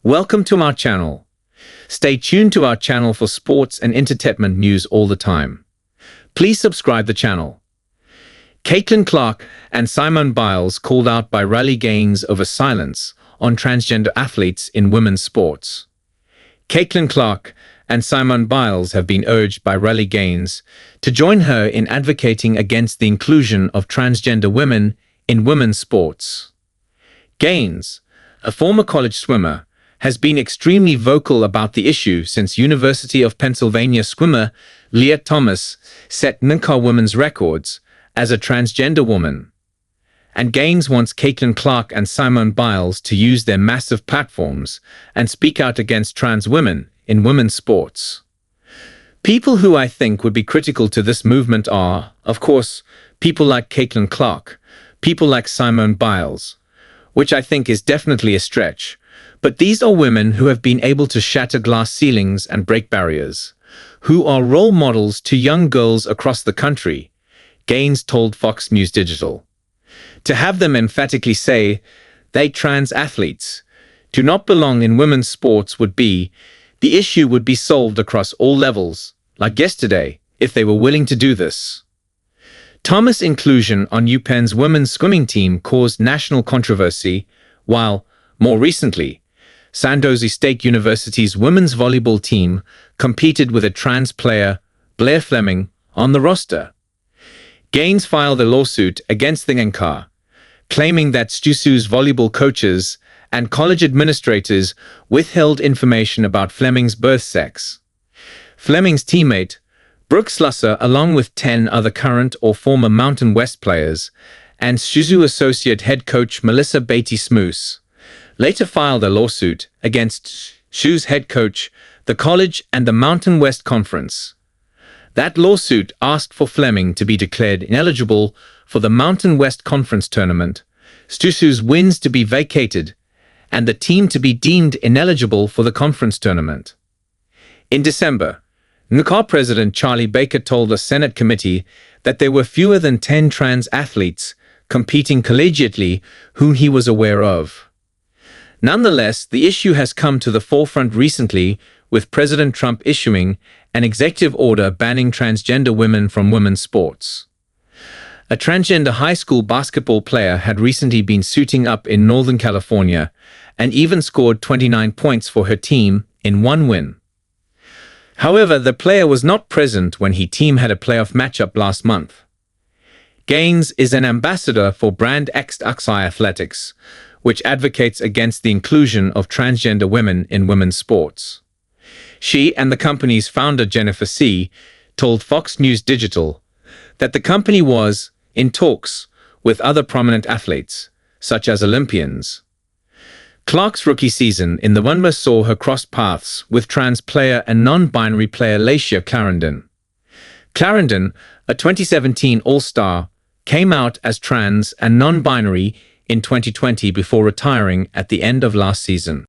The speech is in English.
Welcome to our channel. Stay tuned to our channel for sports and entertainment news all the time. Please subscribe the channel. Caitlin Clark and Simone Biles called out by rally gains over silence on transgender athletes in women's sports. Caitlin Clark and Simone Biles have been urged by rally gains to join her in advocating against the inclusion of transgender women in women's sports. Gaines, a former college swimmer, has been extremely vocal about the issue since University of Pennsylvania swimmer Lia Thomas set Ncaa women's records as a transgender woman. And Gaines wants Caitlin Clark and Simone Biles to use their massive platforms and speak out against trans women in women's sports. People who I think would be critical to this movement are, of course, people like Caitlin Clark, people like Simone Biles, which I think is definitely a stretch, but these are women who have been able to shatter glass ceilings and break barriers, who are role models to young girls across the country, Gaines told Fox News Digital. To have them emphatically say they trans athletes do not belong in women's sports the issue would be solved across all levels, like yesterday, if they were willing to do this. Thomas' inclusion on UPenn's women's swimming team caused national controversy, while, more recently, Sandusky State University's women's volleyball team competed with a trans player, Blair Fleming, on the roster. Gaines filed a lawsuit against the Ncaa, claiming that STUSU's volleyball coaches and college administrators withheld information about Fleming's birth sex. Fleming's teammate, Brooke Slusser, along with 10 other current or former Mountain West players, and STUSU associate head coach Melissa Beatty-Smoose, later filed a lawsuit against STUSU's head coach, the college, and the Mountain West Conference. That lawsuit asked for Fleming to be declared ineligible for the Mountain West Conference tournament, STUSU's wins to be vacated, and the team to be deemed ineligible for the conference tournament. In December, Ncaa President Charlie Baker told the Senate committee that there were fewer than 10 trans athletes competing collegiately whom he was aware of. Nonetheless, the issue has come to the forefront recently, with President Trump issuing an executive order banning transgender women from women's sports. A transgender high school basketball player had recently been suiting up in Northern California and even scored 29 points for her team in one win. However, the player was not present when his team had a playoff matchup last month. Gaines is an ambassador for brand Ncaa Athletics, which advocates against the inclusion of transgender women in women's sports. She and the company's founder, Jennifer C., told Fox News Digital that the company was in talks with other prominent athletes, such as Olympians. Clark's rookie season in the Wnba saw her cross paths with trans player and non-binary player Layshia Clarendon. Clarendon, a 2017 All-Star, came out as trans and non-binary in 2020 before retiring at the end of last season.